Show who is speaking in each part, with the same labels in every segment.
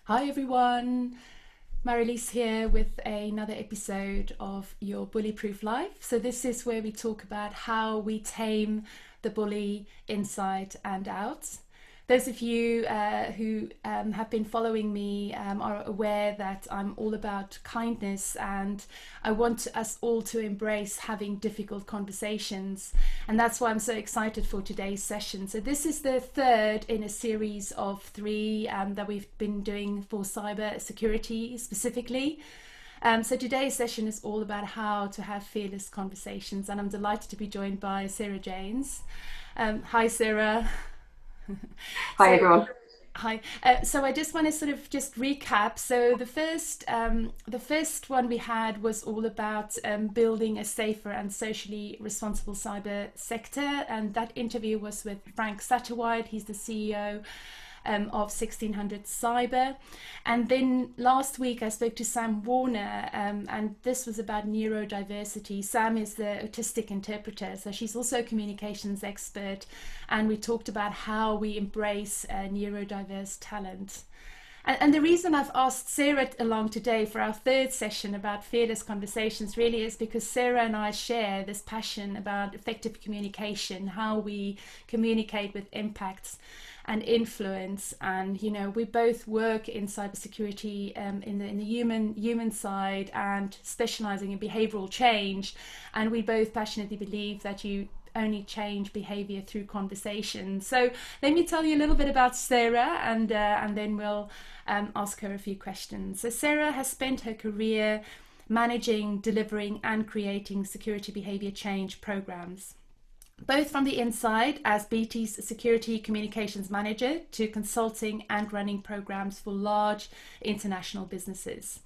Speaker 1: Hi everyone, Marilise here with another episode of Your Bully-Proof Life. So this is where we talk about how we tame the bully inside and out. Those of you who have been following me are aware that I'm all about kindness, and I want us all to embrace having difficult conversations. And that's why I'm so excited for today's session. So this is the third in a series of three that we've been doing for cyber security specifically. So today's session is all about how to have fearless conversations, and I'm delighted to be joined by Sarah Janes. Hi, Sarah.
Speaker 2: Hi
Speaker 1: So,
Speaker 2: everyone.
Speaker 1: hi. So I just want to sort of just recap. So the first one we had was all about building a safer and socially responsible cyber sector, and that interview was with Frank Satterwhite. He's the CEO of 1600 Cyber. And then last week I spoke to Sam Warner, and this was about neurodiversity. Sam is the autistic interpreter, so she's also a communications expert, and we talked about how we embrace neurodiverse talent. And the reason I've asked Sarah along today for our third session about fearless conversations really is because Sarah and I share this passion about effective communication, how we communicate with impacts and influence. And we both work in cybersecurity, in the human side, and specializing in behavioral change. And we both passionately believe that you only change behavior through conversation. So let me tell you a little bit about Sarah, and then we'll ask her a few questions. So Sarah has spent her career managing, delivering, and creating security behavior change programs, both from the inside as BT's security communications manager to consulting and running programs for large international businesses.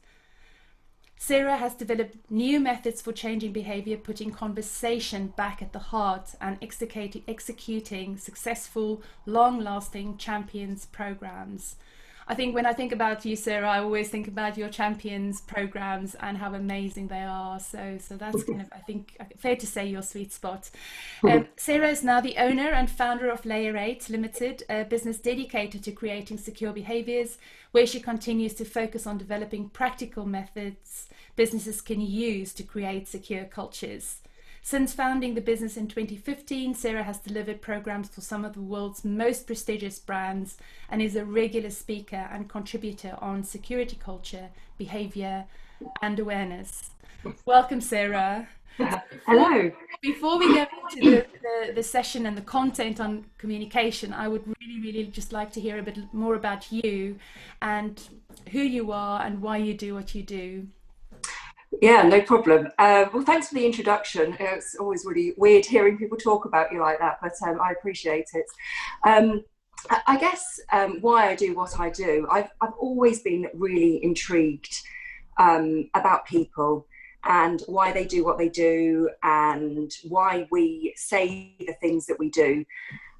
Speaker 1: Sarah has developed new methods for changing behavior, putting conversation back at the heart and executing successful, long-lasting champions programs. I think when I think about you, Sarah, I always think about your champions programs and how amazing they are. So that's kind of, I think, fair to say, your sweet spot. Sarah is now the owner and founder of Layer 8 Limited, a business dedicated to creating secure behaviors, where she continues to focus on developing practical methods businesses can use to create secure cultures. Since founding the business in 2015, Sarah has delivered programs for some of the world's most prestigious brands and is a regular speaker and contributor on security culture, behavior, and awareness. Welcome, Sarah. So before,
Speaker 2: Hello.
Speaker 1: before we go into the session and the content on communication, I would really just like to hear a bit more about you and who you are and why you do what you do.
Speaker 2: Yeah, no problem. Well, thanks for the introduction. It's always really weird hearing people talk about you like that, but I appreciate it. Um, I guess why I do what I do, I've always been really intrigued about people and why they do what they do and why we say the things that we do.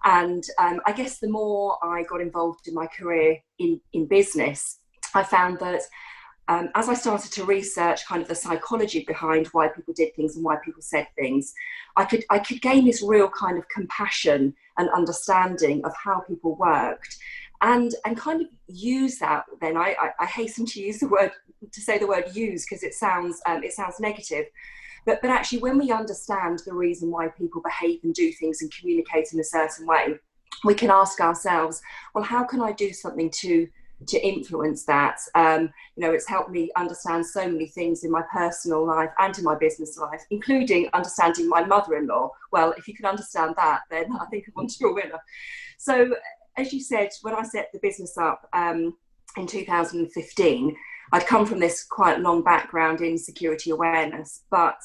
Speaker 2: And I guess the more I got involved in my career in business, I found that as I started to research kind of the psychology behind why people did things and why people said things, I could gain this real kind of compassion and understanding of how people worked, and kind of use that. Then I hasten to use the word to say the word use because it sounds negative, but actually when we understand the reason why people behave and do things and communicate in a certain way, we can ask ourselves, well, how can I do something to influence that? It's helped me understand so many things in my personal life and in my business life, including understanding my mother-in-law. Well, if you can understand that, then I think I'm onto a winner. So, as you said, when I set the business up in 2015, I'd come from this quite long background in security awareness, but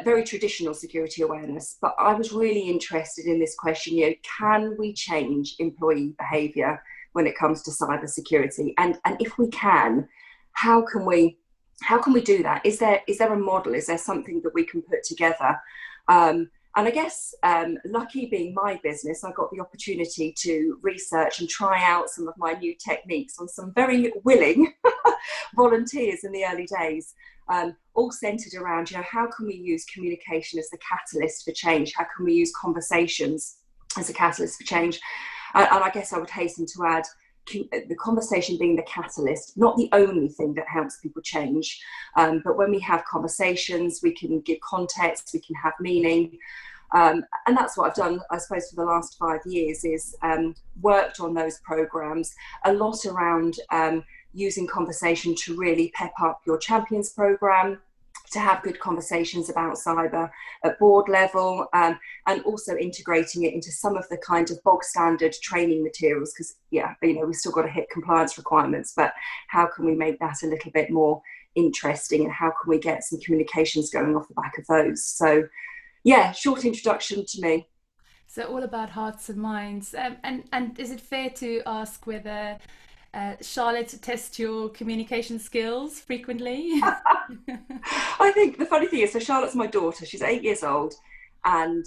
Speaker 2: very traditional security awareness. But I was really interested in this question, can we change employee behaviour when it comes to cyber security? And if we can, how can we do that? Is there a model? Is there something that we can put together? And I guess, lucky being my business, I got the opportunity to research and try out some of my new techniques on some very willing volunteers in the early days, all centered around, how can we use communication as the catalyst for change? How can we use conversations as a catalyst for change? And I guess I would hasten to add, the conversation being the catalyst, not the only thing that helps people change. But when we have conversations, we can give context, we can have meaning. And that's what I've done, I suppose, for the last 5 years, is worked on those programs, a lot around using conversation to really pep up your champions program, to have good conversations about cyber at board level, and also integrating it into some of the kind of bog standard training materials, because we've still got to hit compliance requirements, but how can we make that a little bit more interesting, and how can we get some communications going off the back of those? So short introduction to me.
Speaker 1: So all about hearts and minds. And is it fair to ask whether Charlotte tests your communication skills frequently?
Speaker 2: I think the funny thing is, so Charlotte's my daughter. She's 8 years old, and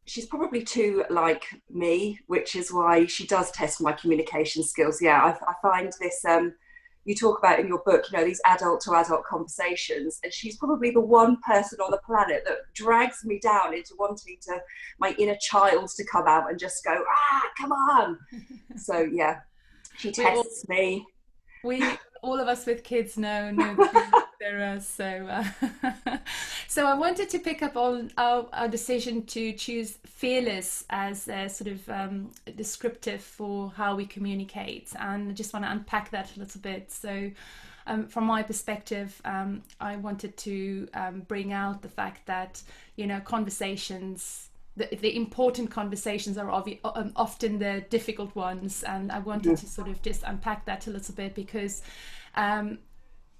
Speaker 2: she's probably too like me, which is why she does test my communication skills. I find this, you talk about in your book, these adult to adult conversations, and she's probably the one person on the planet that drags me down into wanting my inner child to come out and just go, come on. So she tests me.
Speaker 1: All of us with kids know the feeling there are. So I wanted to pick up on our decision to choose fearless as a sort of descriptive for how we communicate, and I just want to unpack that a little bit. So from my perspective, I wanted to bring out the fact that conversations, the important conversations are often the difficult ones, and I wanted to sort of just unpack that a little bit, because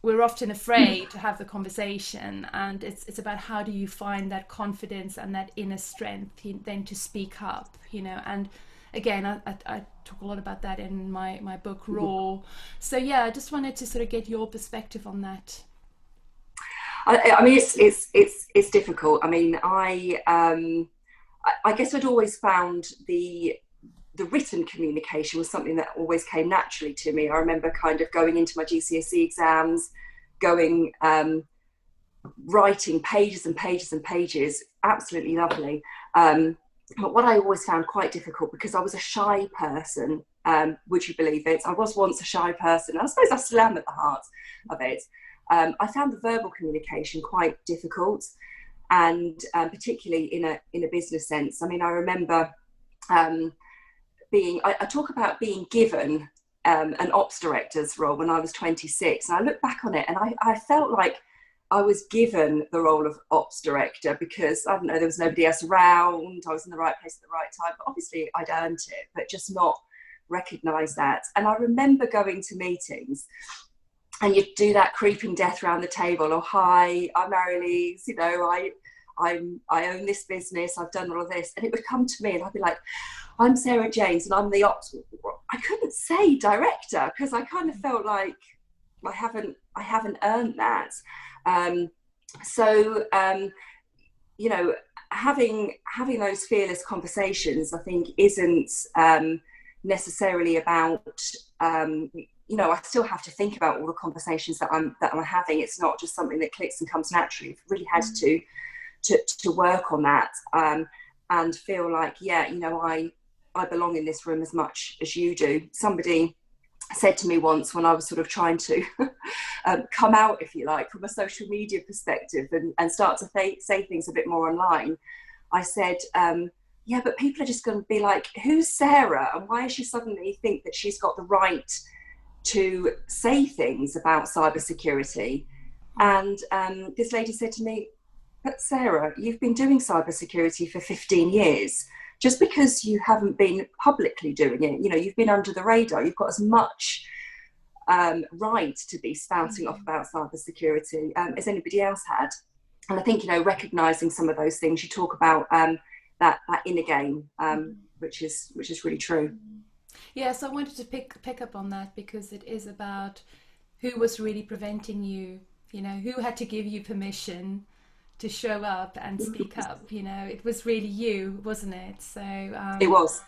Speaker 1: we're often afraid to have the conversation, and it's about how do you find that confidence and that inner strength then to speak up, and again, I talk a lot about that in my book Raw. So I just wanted to sort of get your perspective on that.
Speaker 2: I mean, it's difficult. I mean, I guess I'd always found the written communication was something that always came naturally to me. I remember kind of going into my GCSE exams, writing pages and pages and pages, absolutely lovely. But what I always found quite difficult, because I was a shy person, would you believe it? I was once a shy person, and I suppose I still am at the heart of it. I found the verbal communication quite difficult, and particularly in a business sense. I mean, I remember I talk about being given an ops director's role when I was 26, and I look back on it and I felt like I was given the role of ops director because, I don't know, there was nobody else around, I was in the right place at the right time, but obviously I'd earned it, but just not recognise that. And I remember going to meetings, and you'd do that creeping death around the table, or hi, I'm Marilise, I own this business, I've done all of this, and it would come to me and I'd be like, I'm Sarah James and I'm the ops. I couldn't say director because I kind of felt like I haven't earned that. Having those fearless conversations, I think, isn't necessarily about I still have to think about all the conversations that I'm having. It's not just something that clicks and comes naturally. I've really had to work on that and feel like, I belong in this room as much as you do. Somebody said to me once, when I was sort of trying to come out, if you like, from a social media perspective and start to say things a bit more online, I said, but people are just going to be like, who's Sarah? And why does she suddenly think that she's got the right to say things about cybersecurity? And this lady said to me, but Sarah, you've been doing cybersecurity for 15 years. Just because you haven't been publicly doing it, you've been under the radar. You've got as much right to be spouting off about cybersecurity as anybody else had. And I think, recognising some of those things, you talk about that inner game, which is really true.
Speaker 1: Yeah, so I wanted to pick up on that, because it is about who was really preventing you, who had to give you permission to show up and speak up. It was really you, wasn't it? So
Speaker 2: it was.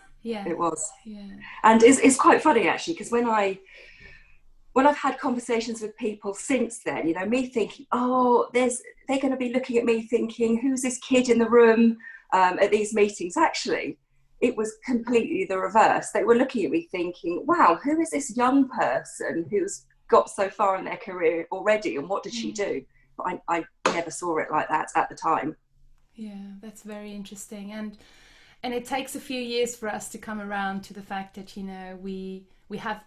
Speaker 2: And it's quite funny, actually, because when I've had conversations with people since then, me thinking, they're going to be looking at me thinking, who's this kid in the room at these meetings? Actually, it was completely the reverse. They were looking at me thinking, wow, who is this young person who's got so far in their career already, and what did she do? But I never saw it like that at the time.
Speaker 1: Yeah, that's very interesting. And it takes a few years for us to come around to the fact that, you know, we have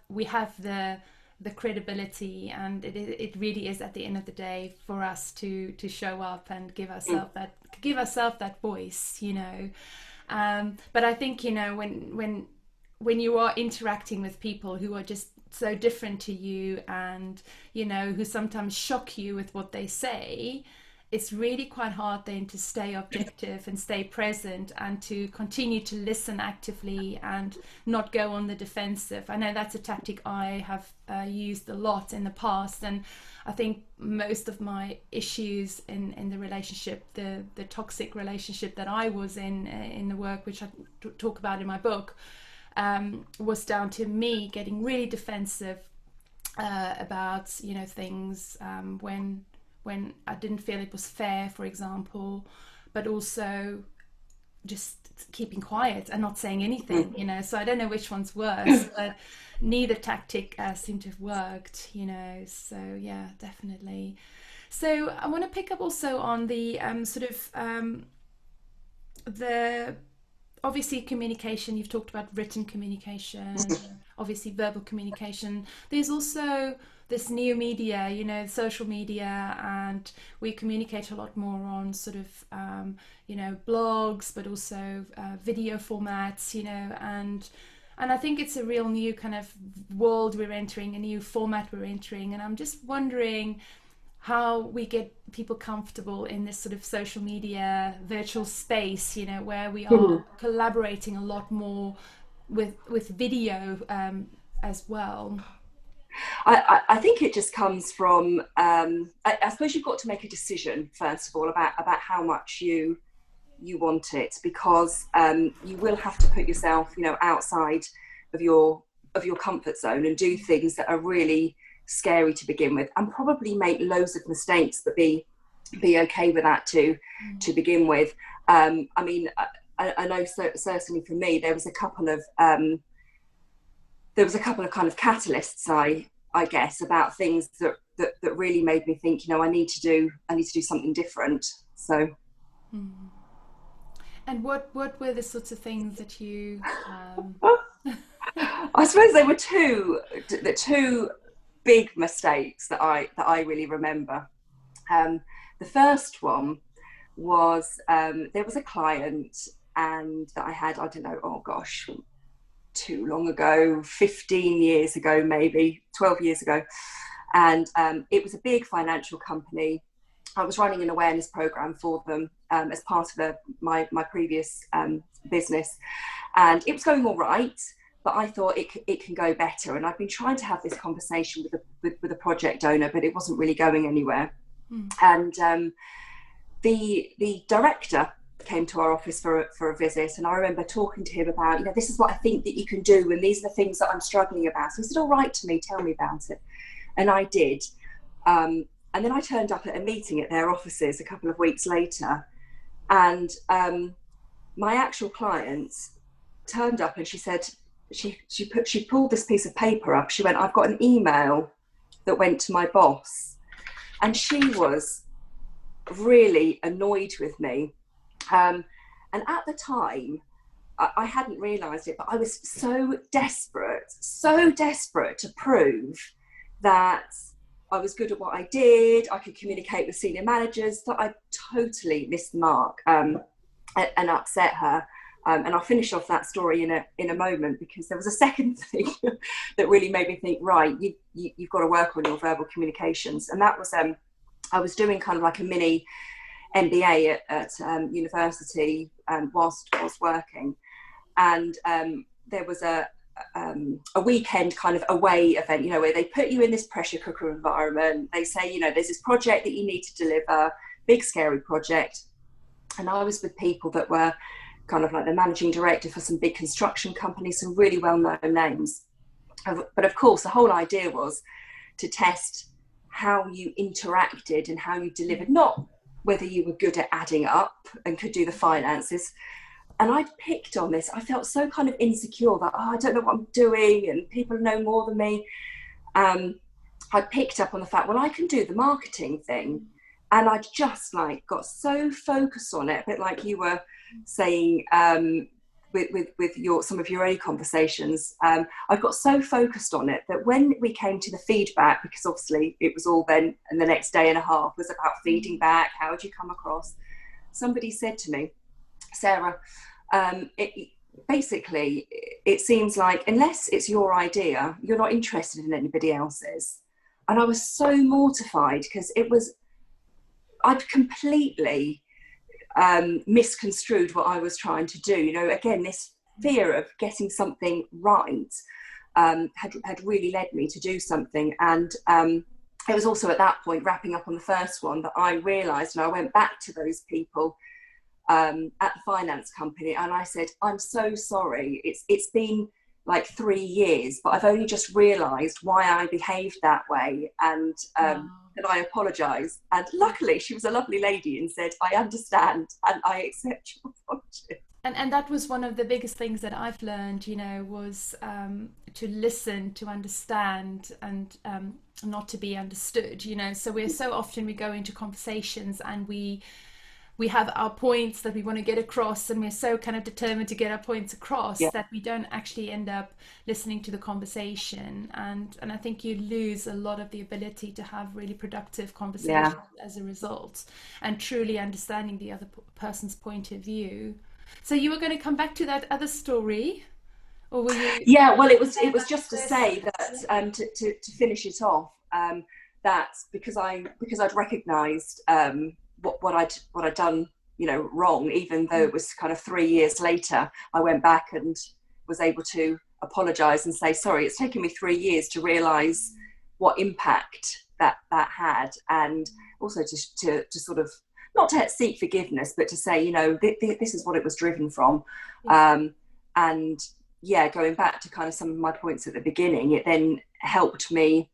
Speaker 1: the credibility, and it really is at the end of the day for us to show up and give ourselves that voice, you know. But I think, you know, when you are interacting with people who are just so different to you, and, you know, who sometimes shock you with what they say, it's really quite hard then to stay objective and stay present and to continue to listen actively and not go on the defensive. I know that's a tactic I have used a lot in the past, and I think most of my issues in the relationship, the toxic relationship that I was in the work, which I talk about in my book, was down to me getting really defensive about, you know, things when I didn't feel it was fair, for example, but also just keeping quiet and not saying anything, you know. So I don't know which one's worse, but neither tactic seemed to have worked, you know. So yeah, definitely. So I want to pick up also on the the obviously communication. You've talked about written communication, obviously verbal communication. There's also this new media, you know, social media, and we communicate a lot more on sort of you know, blogs, but also video formats, you know, and I think it's a real new kind of world we're entering, a new format we're entering, and I'm just wondering how we get people comfortable in this sort of social media virtual space, you know, where we are collaborating a lot more with video as well.
Speaker 2: I think it just comes from, I suppose you've got to make a decision, first of all, about how much you want it, because you will have to put yourself, you know, outside of your comfort zone and do things that are really scary to begin with, and probably make loads of mistakes, but be okay with that to begin with. I mean, I know certainly for me there was a couple of kind of catalysts, I guess, about things that really made me think, you know, I need to do something different. So
Speaker 1: and what were the sorts of things that you
Speaker 2: I suppose there were two big mistakes that I really remember. The first one was, there was a client and that I had, I don't know, oh gosh, too long ago, 15 years ago, maybe 12 years ago. And it was a big financial company. I was running an awareness program for them as part of my previous business. And it was going all right, but I thought it can go better. And I've been trying to have this conversation with a project owner, but it wasn't really going anywhere. And the director came to our office for a visit, and I remember talking to him about, you know, this is what I think that you can do, and these are the things that I'm struggling about. So he said, all right to me, tell me about it. And I did. And then I turned up at a meeting at their offices a couple of weeks later, and my actual client turned up, and she said, she pulled this piece of paper up. She went, I've got an email that went to my boss. And she was really annoyed with me. And at the time, I hadn't realised it, but I was so desperate to prove that I was good at what I did, I could communicate with senior managers, that I totally missed the mark and upset her. And I'll finish off that story in a moment, because there was a second thing that really made me think, right, you've got to work on your verbal communications. And that was, I was doing kind of like a mini MBA at university whilst I was working. And there was a weekend kind of away event, you know, where they put you in this pressure cooker environment. They say, you know, there's this project that you need to deliver, big scary project. And I was with people that were kind of like the managing director for some big construction companies, some really well-known names. But of course, the whole idea was to test how you interacted and how you delivered, not whether you were good at adding up and could do the finances, and I'd picked on this. I felt so kind of insecure that, oh, I don't know what I'm doing and people know more than me. I picked up on the fact, well, I can do the marketing thing. And I'd just like got so focused on it, a bit like you were saying with your some of your early conversations. I got so focused on it that when we came to the feedback, because obviously it was all then, and the next day and a half was about feeding back, how would you come across? Somebody said to me, Sarah, basically, it seems like unless it's your idea, you're not interested in anybody else's. And I was so mortified because I'd completely misconstrued what I was trying to do. You know, again, this fear of getting something right had really led me to do something. And it was also at that point, wrapping up on the first one, that I realised, and I went back to those people at the finance company, and I said, I'm so sorry. It's been like 3 years, but I've only just realised why I behaved that way, and that I apologise. And luckily, she was a lovely lady and said, I understand and I accept your apology.
Speaker 1: And that was one of the biggest things that I've learned, you know, was to listen, to understand, and not to be understood, you know. So we're so often, we go into conversations and we have our points that we want to get across, and we're so kind of determined to get our points across
Speaker 2: Yeah,
Speaker 1: that we don't actually end up listening to the conversation. And I think you lose a lot of the ability to have really productive
Speaker 2: yeah.
Speaker 1: conversations as a result, and truly understanding the other person's point of view. So you were going to come back to that other story, or were you
Speaker 2: Yeah, well,
Speaker 1: say
Speaker 2: it was
Speaker 1: about
Speaker 2: just to
Speaker 1: this?
Speaker 2: say that to finish it off, that because I'd recognised what I'd done, you know, wrong, even though it was kind of 3 years later, I went back and was able to apologise and say, sorry, it's taken me 3 years to realise what impact that had, and also to sort of not to seek forgiveness, but to say, you know, this is what it was driven from,
Speaker 1: Yeah.
Speaker 2: and yeah, going back to kind of some of my points at the beginning, it then helped me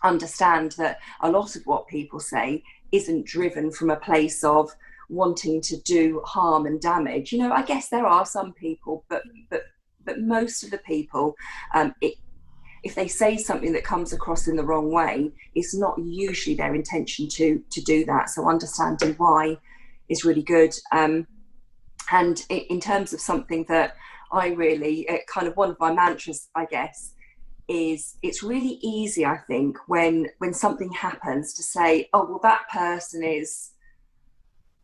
Speaker 2: understand that a lot of what people say isn't driven from a place of wanting to do harm and damage. You know, I guess there are some people, but most of the people, if they say something that comes across in the wrong way, it's not usually their intention to do that. So understanding why is really good. And in terms of something that I really, kind of one of my mantras, I guess, is it's really easy, I think, when something happens to say, oh, well, that person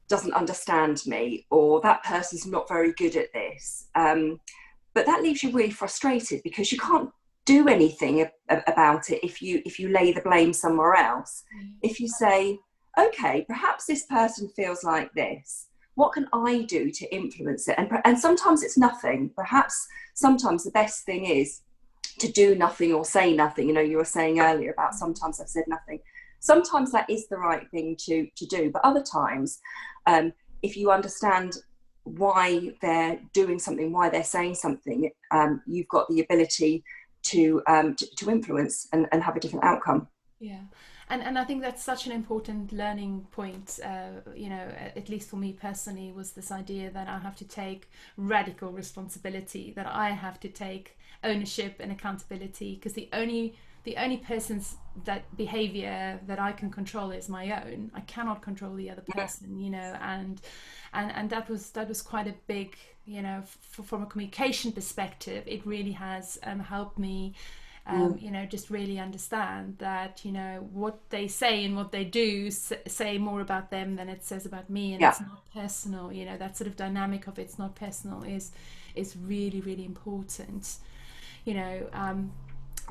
Speaker 2: doesn't understand me, or that person's not very good at this. But that leaves you really frustrated because you can't do anything about it if you lay the blame somewhere else. If you say, okay, perhaps this person feels like this, what can I do to influence it? And sometimes it's nothing. Perhaps sometimes the best thing is to do nothing or say nothing. You know, you were saying earlier about sometimes I've said nothing. Sometimes that is the right thing to do, but other times, if you understand why they're doing something, why they're saying something, you've got the ability to influence and have a different outcome.
Speaker 1: Yeah. And I think that's such an important learning point, you know, at least for me personally, was this idea that I have to take radical responsibility, that I have to take ownership and accountability, because the only person's that behavior that I can control is my own. I cannot control the other person, you know, and that was quite a big, you know, from a communication perspective, it really has helped me, you know, just really understand that, you know, what they say and what they do say more about them than it says about me, and
Speaker 2: Yeah.
Speaker 1: it's not personal. You know, that sort of dynamic of it's not personal is really, really important. You know,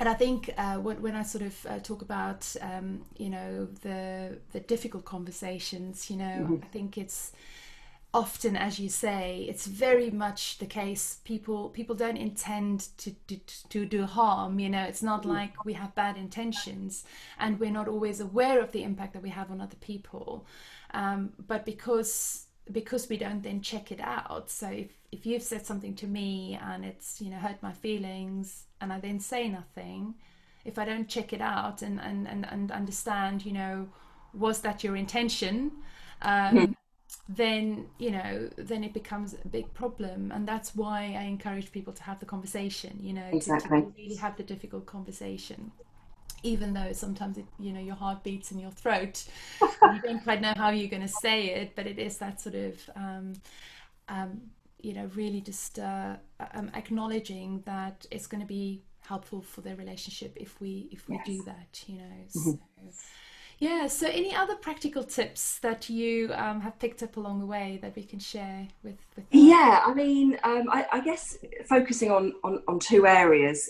Speaker 1: and I think when I sort of talk about, you know, the difficult conversations, you know,
Speaker 2: Mm-hmm.
Speaker 1: I think it's often, as you say, it's very much the case. People don't intend to do harm. You know, it's not like we have bad intentions, and we're not always aware of the impact that we have on other people. But because we don't then check it out. So if you've said something to me and it's, you know, hurt my feelings, and I then say nothing, if I don't check it out and understand, you know, was that your intention? Um, then then it becomes a big problem. And that's why I encourage people to have the conversation,
Speaker 2: Exactly.
Speaker 1: to really have the difficult conversation, even though sometimes your heart beats in your throat and you don't quite know how you're going to say it, but it is that sort of really just acknowledging that it's going to be helpful for their relationship if we do
Speaker 2: Yes.
Speaker 1: that.
Speaker 2: Mm-hmm.
Speaker 1: So yeah. So, any other practical tips that you have picked up along the way that we can share with our...
Speaker 2: Yeah, I mean, I guess focusing on two areas.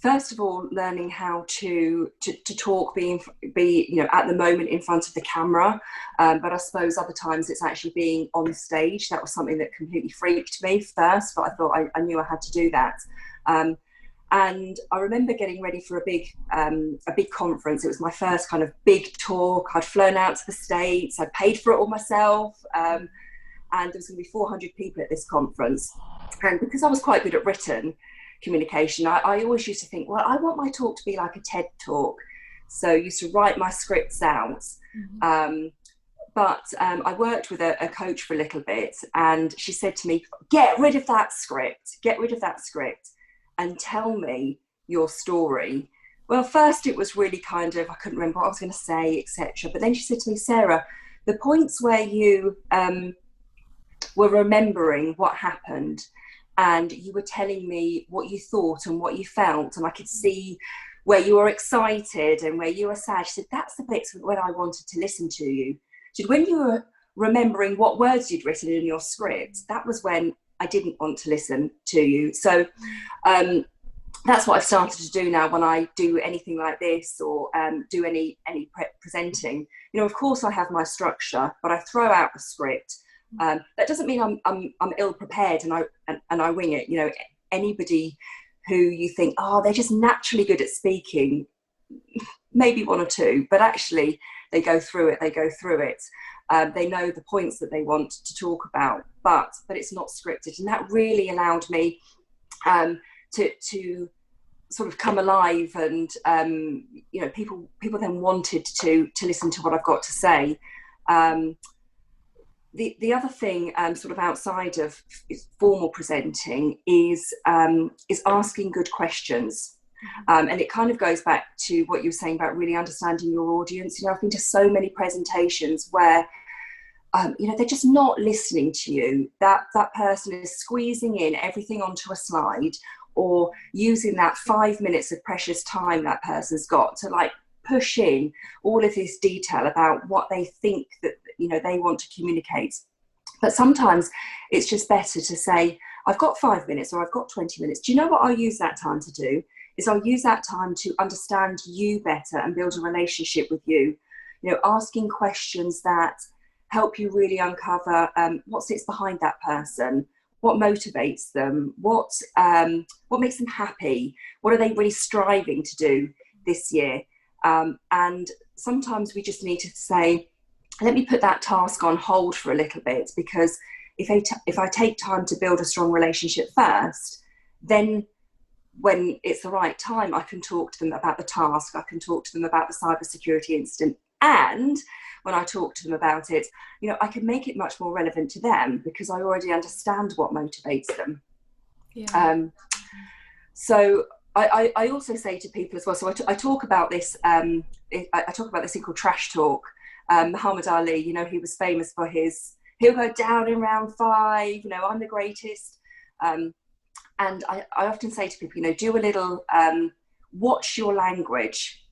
Speaker 2: First of all, learning how to talk, be at the moment in front of the camera, but I suppose other times it's actually being on stage. That was something that completely freaked me first, but I thought I knew I had to do that. And I remember getting ready for a big conference. It was my first kind of big talk. I'd flown out to the States. I paid for it all myself. And there was going to be 400 people at this conference. And because I was quite good at written communication, I always used to think, well, I want my talk to be like a TED talk. So I used to write my scripts out. But I worked with a coach for a little bit, and she said to me, get rid of that script, and tell me your story. Well, first it was really kind of, I couldn't remember what I was going to say, etc. But then she said to me, Sarah, the points where you were remembering what happened and you were telling me what you thought and what you felt, and I could see where you were excited and where you were sad. She said, that's the bits when I wanted to listen to you. She said, when you were remembering what words you'd written in your script, that was when I didn't want to listen to you. So that's what I've started to do now when I do anything like this, or do any presenting. Of course I have my structure, but I throw out the script. That doesn't mean I'm ill prepared and I wing it. Anybody who you think, oh, they're just naturally good at speaking, maybe one or two, but actually they go through it. They know the points that they want to talk about, but it's not scripted. And that really allowed me to sort of come alive, and people then wanted to listen to what I've got to say. The other thing, sort of outside of formal presenting, is asking good questions. And it kind of goes back to what you were saying about really understanding your audience. I've been to so many presentations where they're just not listening to you. That person is squeezing in everything onto a slide, or using that 5 minutes of precious time that person's got to like push in all of this detail about what they think that they want to communicate. But sometimes it's just better to say, I've got 5 minutes or I've got 20 minutes. Do you know what I'll use that time to do? Is I'll use that time to understand you better and build a relationship with you. Asking questions that help you really uncover what sits behind that person, what motivates them, what makes them happy, what are they really striving to do this year. And sometimes we just need to say, let me put that task on hold for a little bit, because if I take time to build a strong relationship first, then when it's the right time, I can talk to them about the task, I can talk to them about the cybersecurity incident, and when I talk to them about it, I can make it much more relevant to them because I already understand what motivates them. Yeah. So I also say to people as well, so I talk about this, I talk about this thing called trash talk. Muhammad Ali, he was famous for he'll go down in round 5, I'm the greatest. And I often say to people, do a little watch your language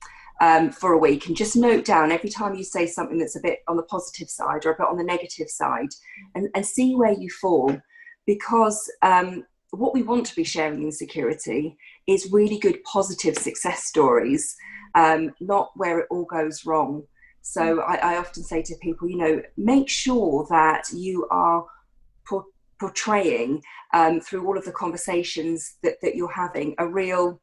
Speaker 2: for a week, and just note down every time you say something that's a bit on the positive side or a bit on the negative side, and see where you fall. Because what we want to be sharing in security is really good positive success stories, not where it all goes wrong. So I often say to people, make sure that you are portraying through all of the conversations that you're having a real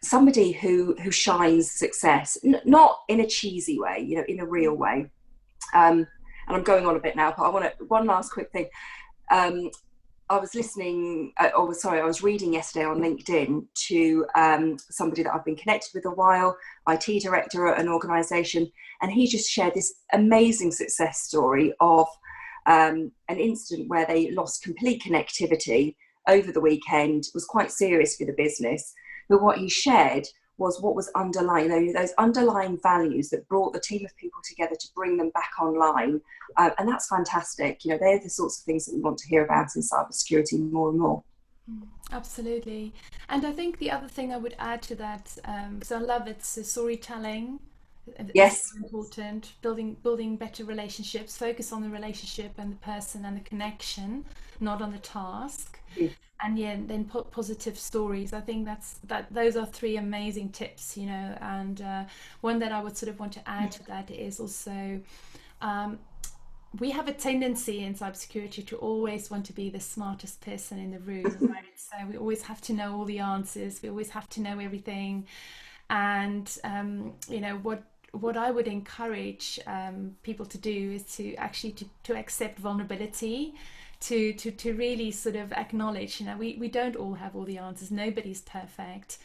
Speaker 2: somebody who shines success, not in a cheesy way, in a real way. And I'm going on a bit now, but I want one last quick thing. I was listening, I was reading yesterday on LinkedIn to somebody that I've been connected with a while, IT director at an organisation, and he just shared this amazing success story of an incident where they lost complete connectivity over the weekend. It was quite serious for the business, but what he shared was what was underlying, those underlying values that brought the team of people together to bring them back online. And that's fantastic. They're the sorts of things that we want to hear about in cybersecurity more and more.
Speaker 1: Absolutely. And I think the other thing I would add to that, so I love it, so storytelling is
Speaker 2: Yes.
Speaker 1: so important, building better relationships, focus on the relationship and the person and the connection, not on the task. And yeah, then put positive stories. I think those are three amazing tips, and one that I would sort of want to add to that is also, we have a tendency in cybersecurity to always want to be the smartest person in the room, right? So we always have to know all the answers. We always have to know everything. And what I would encourage people to do is to actually to accept vulnerability, to really sort of acknowledge, we don't all have all the answers. Nobody's perfect.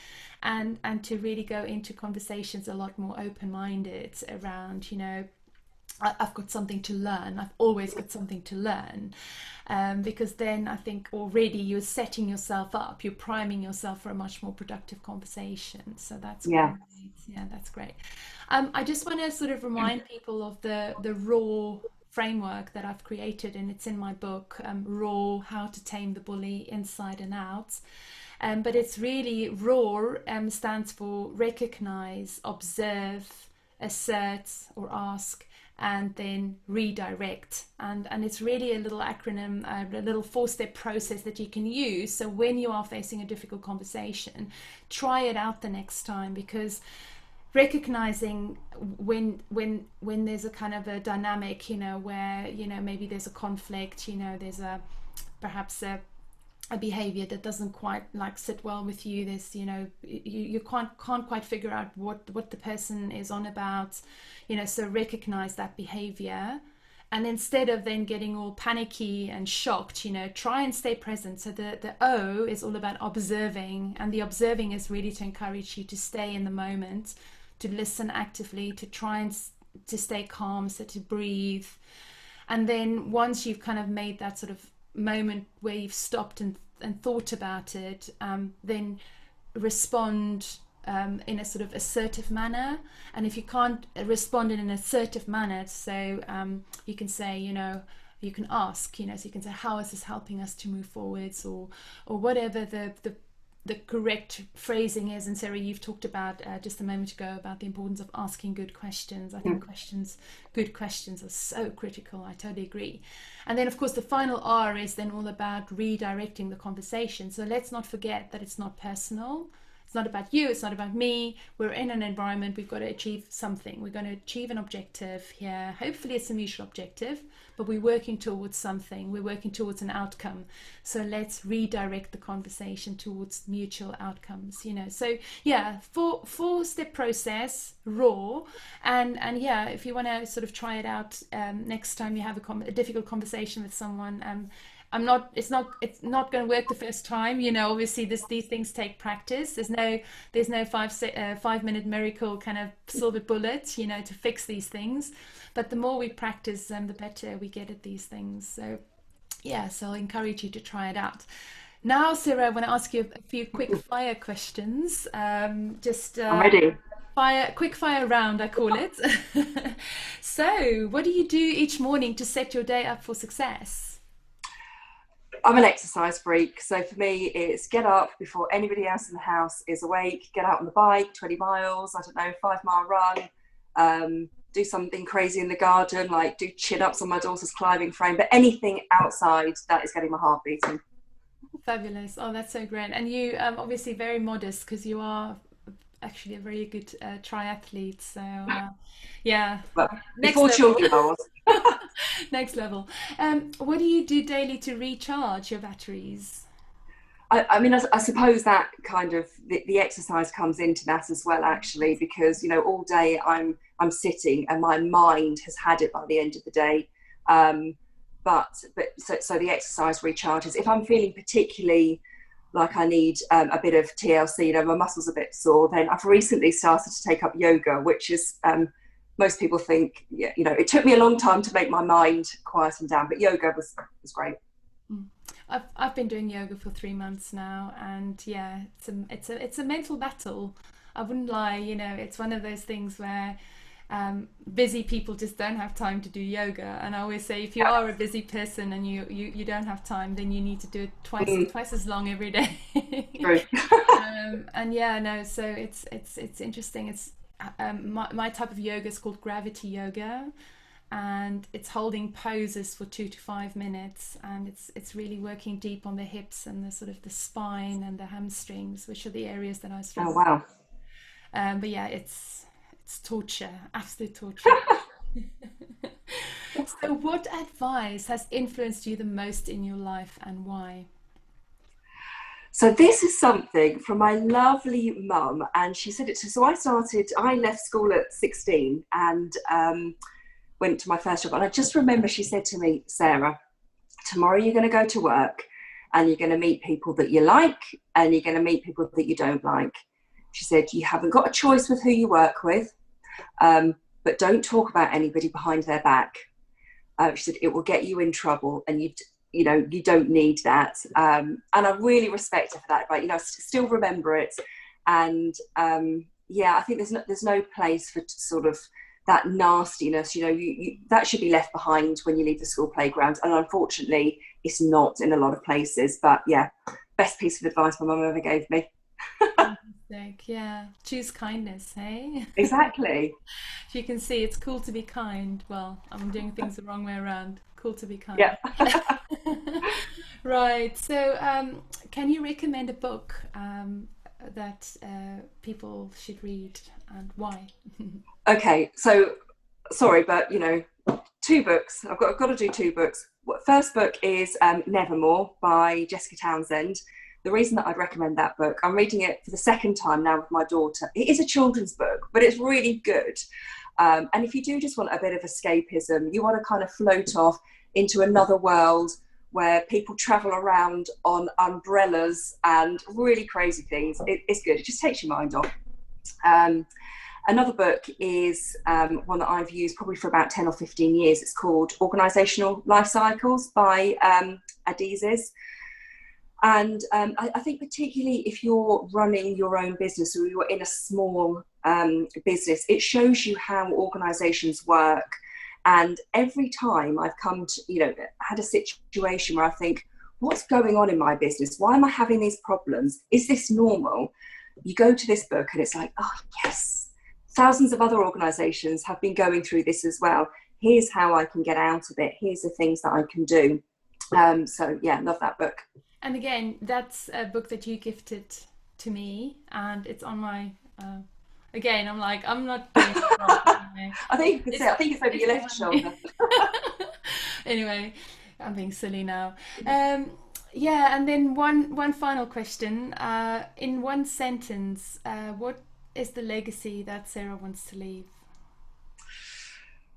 Speaker 1: And to really go into conversations a lot more open-minded around, I've got something to learn. I've always got something to learn. Because then I think already you're setting yourself up, you're priming yourself for a much more productive conversation. So that's
Speaker 2: Yeah.
Speaker 1: great. Yeah, that's great. I just want to sort of remind people of the raw framework that I've created, and it's in my book, Raw: How to Tame the Bully Inside and Out. But it's really RAW, stands for recognize, observe, assert or ask, and then redirect. And it's really a little acronym, a little 4-step process that you can use. So when you are facing a difficult conversation, try it out the next time, because recognizing when there's a kind of a dynamic, where maybe there's a conflict, there's perhaps a behavior that doesn't quite like sit well with you. There's you can't quite figure out what the person is on about, so recognize that behavior, and instead of then getting all panicky and shocked, try and stay present. So the O is all about observing, and the observing is really to encourage you to stay in the moment, to listen actively, to try and to stay calm, so to breathe. And then once you've kind of made that sort of moment where you've stopped and thought about it, then respond in a sort of assertive manner. And if you can't respond in an assertive manner, so you can say, you can ask, so you can say, how is this helping us to move forwards, or whatever the correct phrasing is. And Sarah, you've talked about just a moment ago about the importance of asking good questions. I think good questions are so critical. I totally agree. And then of course the final R is then all about redirecting the conversation. So let's not forget that it's not personal. It's not about you, it's not about me. We're in an environment, we've got to achieve something. We're going to achieve an objective here. Hopefully it's a mutual objective, but we're working towards something. We're working towards an outcome. So let's redirect the conversation towards mutual outcomes, So yeah, four-step process, raw. And yeah, if you want to sort of try it out next time you have a difficult conversation with someone, it's not going to work the first time. Obviously these things take practice. There's no 5-minute miracle kind of silver bullet, to fix these things. But the more we practice, the better we get at these things. So yeah, so I'll encourage you to try it out. Now, Sarah, I want to ask you a few quick fire questions. Just
Speaker 2: I'm ready.
Speaker 1: quick fire round, I call it. So, what do you do each morning to set your day up for success?
Speaker 2: I'm an exercise freak, so for me it's get up before anybody else in the house is awake, get out on the bike, 20 miles, I don't know, 5-mile run, do something crazy in the garden, like do chin-ups on my daughter's climbing frame, but anything outside that is getting my heart beating.
Speaker 1: Fabulous. Oh, that's so great. And you obviously very modest, because you are actually a very good triathlete. So yeah,
Speaker 2: But
Speaker 1: next
Speaker 2: before
Speaker 1: level.
Speaker 2: children, I was.
Speaker 1: Next level. What do you do daily to recharge your batteries?
Speaker 2: I mean, I suppose that kind of the exercise comes into that as well, actually, because all day I'm sitting and my mind has had it by the end of the day. so the exercise recharges. If I'm feeling particularly like I need a bit of TLC, you know, my muscles are a bit sore, then I've recently started to take up yoga, which is most people think, yeah, you know, it took me a long time to make my mind quieten down, but yoga was great.
Speaker 1: I've been doing yoga for 3 months now, and yeah, it's a mental battle. I wouldn't lie, you know, it's one of those things where busy people just don't have time to do yoga. And I always say, if you
Speaker 2: Yeah.
Speaker 1: are a busy person and you don't have time, then you need to do it
Speaker 2: Mm,
Speaker 1: twice as long every day.
Speaker 2: true.
Speaker 1: And yeah, no, so it's interesting. It's my type of yoga is called gravity yoga, and it's holding poses for 2 to 5 minutes, and it's really working deep on the hips and the sort of the spine and the hamstrings, which are the areas that I
Speaker 2: Oh,
Speaker 1: struggle.
Speaker 2: wow.
Speaker 1: But yeah, it's torture, absolute torture. So, what advice has influenced you the most in your life, and why?
Speaker 2: So this is something from my lovely mum, and she said it to. So I left school at 16 and went to my first job. And I just remember she said to me, Sarah, tomorrow you're going to go to work and you're going to meet people that you like and you're going to meet people that you don't like. She said, you haven't got a choice with who you work with, but don't talk about anybody behind their back. She said, it will get you in trouble, and you know, you don't need that. And I really respect her for that, but, you know, I still remember it. And yeah, I think there's no place for sort of that nastiness, you know, that should be left behind when you leave the school playground. And unfortunately, it's not in a lot of places. But yeah, best piece of advice my mum ever gave me.
Speaker 1: Like, yeah, choose kindness, hey?
Speaker 2: Exactly.
Speaker 1: If you can see, it's cool to be kind. Well, I'm doing things the wrong way around. Cool to be
Speaker 2: Yeah.
Speaker 1: kind. Right. So, can you recommend a book that people should read, and why?
Speaker 2: Okay. So sorry, but, you know, two books. I've got to do two books. First book is Nevermore by Jessica Townsend. The reason that I'd recommend that book, I'm reading it for the second time now with my daughter. It is a children's book, but it's really good. And if you do just want a bit of escapism, you want to kind of float off into another world where people travel around on umbrellas and really crazy things, it's good. It just takes your mind off. Um, Another book is one that I've used probably for about 10 or 15 years. It's called Organisational Life Cycles by Adizes. And I think particularly if you're running your own business or you're in a small business, it shows you how organisations work. And every time I've come to, you know, had a situation where I think, what's going on in my business? Why am I having these problems? Is this normal? You go to this book and it's like, oh, yes, thousands of other organisations have been going through this as well. Here's how I can get out of it. Here's the things that I can do. So yeah, love that book.
Speaker 1: And again, that's a book that you gifted to me, and it's on my. Again, I'm like, I'm not doing it wrong. Anyway.
Speaker 2: I think you can
Speaker 1: It's
Speaker 2: say, I think it's over
Speaker 1: it's
Speaker 2: your left
Speaker 1: on me.
Speaker 2: shoulder.
Speaker 1: Anyway, I'm being silly now. Yeah, and then one final question. In one sentence, what is the legacy that Sarah wants to leave?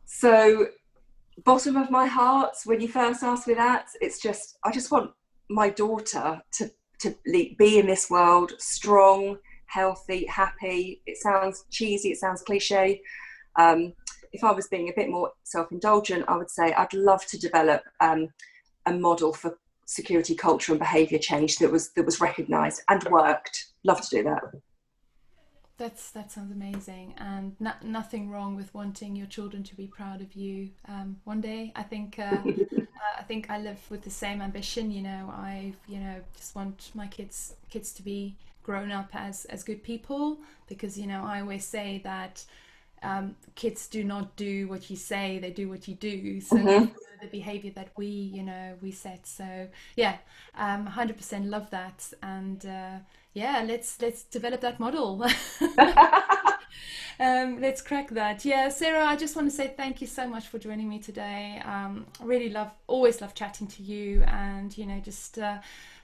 Speaker 2: So, bottom of my heart, when you first asked me that, it's just, I just want my daughter to be in this world strong, healthy, happy. It sounds cheesy, it sounds cliche. Um, if I was being a bit more self-indulgent, I would say I'd love to develop a model for security culture and behaviour change that was recognised and worked. Love to do that.
Speaker 1: That sounds amazing, and nothing wrong with wanting your children to be proud of you. One day, I think I live with the same ambition. You know, just want my kids to be grown up as good people, because you know I always say that kids do not do what you say, they do what you do. So they
Speaker 2: Mm-hmm.
Speaker 1: follow the behavior that we set. So yeah, 100% love that, and yeah, let's develop that model. Let's crack that. Yeah, Sarah, I just want to say thank you so much for joining me today. I really always love chatting to you, and you know, just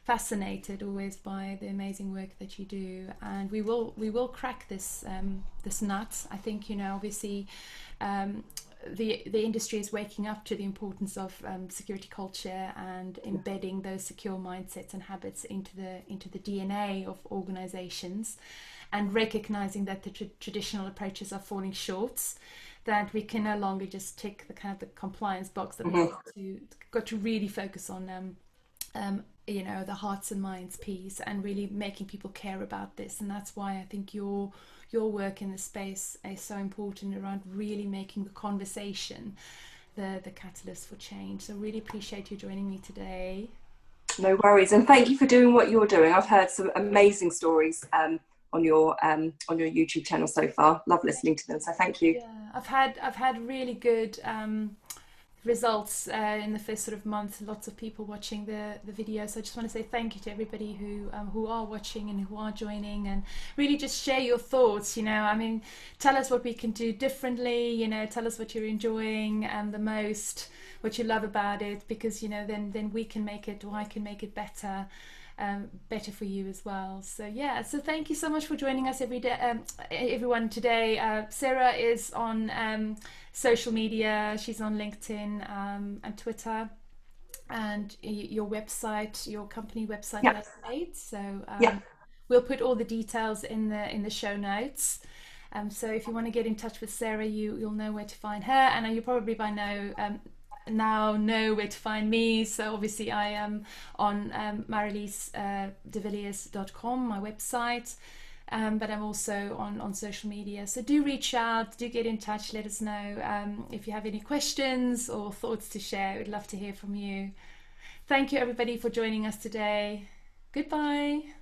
Speaker 1: fascinated always by the amazing work that you do. And we will crack this nut. I think, you know, obviously, um, the industry is waking up to the importance of security culture and embedding those secure mindsets and habits into the DNA of organizations, and recognizing that the traditional approaches are falling short, that we can no longer just tick the kind of the compliance box, that we've got to really focus on you know, the hearts and minds piece, and really making people care about this. And that's why I think your work in the space is so important, around really making the conversation the catalyst for change. So really appreciate you joining me today.
Speaker 2: No worries, and thank you for doing what you're doing. I've heard some amazing stories on your YouTube channel so far. Love listening to them, so thank you.
Speaker 1: Yeah, I've had really good results in the first sort of month. Lots of people watching the video, so I just want to say thank you to everybody who are watching and who are joining, and really just share your thoughts. You know, I mean, tell us what we can do differently. You know, tell us what you're enjoying and the most, what you love about it, because, you know, then we can make it, or I can make it better. Better for you as well. So yeah, so thank you so much for joining us everyone today. Sarah is on social media. She's on LinkedIn and Twitter, and your website, your company website,
Speaker 2: Yeah.
Speaker 1: Level8. So
Speaker 2: Yeah.
Speaker 1: we'll put all the details in the show notes. So if you want to get in touch with Sarah, you'll know where to find her, and you probably by now know where to find me. So obviously I am on marilise-de-villiers.com, my website, but I'm also on social media. So do reach out, do get in touch, let us know if you have any questions or thoughts to share. We'd love to hear from you. Thank you everybody for joining us today. Goodbye.